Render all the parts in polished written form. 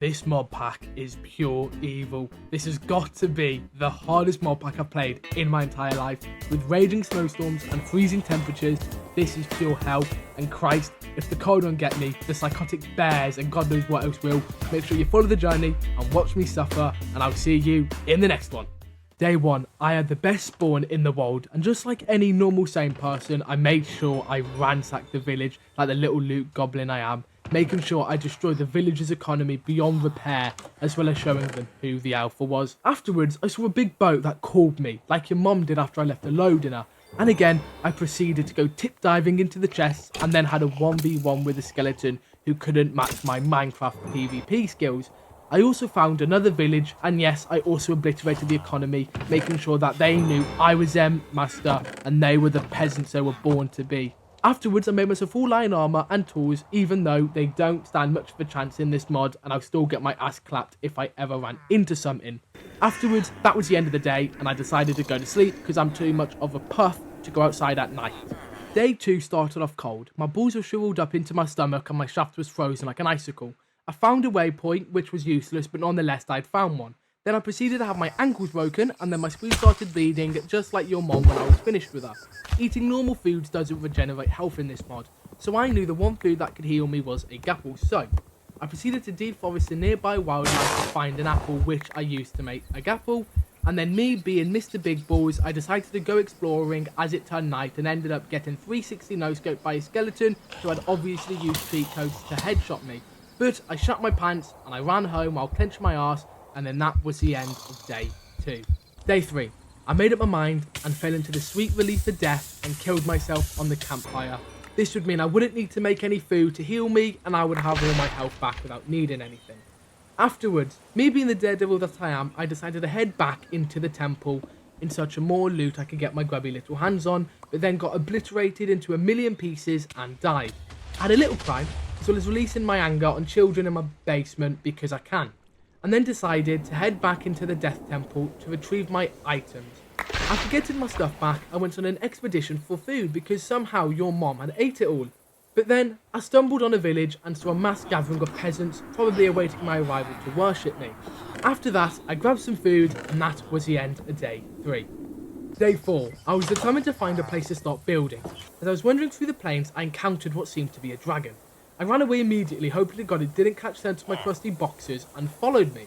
This mod pack is pure evil. This has got to be the hardest mod pack I've played in my entire life. With raging snowstorms and freezing temperatures, this is pure hell. And Christ, if the cold won't get me, the psychotic bears and God knows what else will. Make sure you follow the journey and watch me suffer, and I'll see you in the next one. Day 1, I had the best spawn in the world, and just like any normal sane person, I made sure I ransacked the village like the little loot goblin I am, making sure I destroyed the village's economy beyond repair, as well as showing them who the alpha was. Afterwards, I saw a big boat that called me, like your mom did after I left a load in her. And again, I proceeded to go tip diving into the chests, and then had a 1v1 with a skeleton who couldn't match my Minecraft PvP skills. I also found another village, and yes, I also obliterated the economy, making sure that they knew I was their master and they were the peasants they were born to be. Afterwards, I made myself full iron armor and tools, even though they don't stand much of a chance in this mod, and I'll still get my ass clapped if I ever ran into something. Afterwards, that was the end of the day, and I decided to go to sleep because I'm too much of a puff to go outside at night. Day 2 started off cold. My balls were shriveled up into my stomach and my shaft was frozen like an icicle. I found a waypoint, which was useless, but nonetheless I'd found one. Then I proceeded to have my ankles broken, and then my screen started bleeding, just like your mom when I was finished with her. Eating normal foods doesn't regenerate health in this mod, so I knew the one food that could heal me was a gapple, so I proceeded to deforest the nearby wildlife to find an apple, which I used to make a gapple, and then me being Mr. Big Balls, I decided to go exploring as it turned night and ended up getting 360 no-scope by a skeleton who had obviously used cheat codes to headshot me. But I shut my pants and I ran home while clenching my arse, and then that was the end of day 2. Day 3. I made up my mind and fell into the sweet relief of death and killed myself on the campfire. This would mean I wouldn't need to make any food to heal me, and I would have all my health back without needing anything. Afterwards, me being the daredevil that I am, I decided to head back into the temple in search of more loot I could get my grubby little hands on, but then got obliterated into a million pieces and died. I had a little cry, as well as releasing my anger on children in my basement because I can, and then decided to head back into the Death Temple to retrieve my items. After getting my stuff back, I went on an expedition for food because somehow your mom had ate it all. But then, I stumbled on a village and saw a mass gathering of peasants probably awaiting my arrival to worship me. After that, I grabbed some food, and that was the end of day 3. Day 4, I was determined to find a place to start building. As I was wandering through the plains, I encountered what seemed to be a dragon. I ran away immediately, hoping to God it didn't catch scent of my crusty boxers and followed me.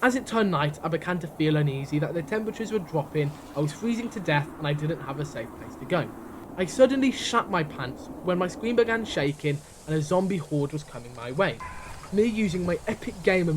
As it turned night, I began to feel uneasy that the temperatures were dropping, I was freezing to death, and I didn't have a safe place to go. I suddenly shat my pants when my screen began shaking and a zombie horde was coming my way. Me using my epic game of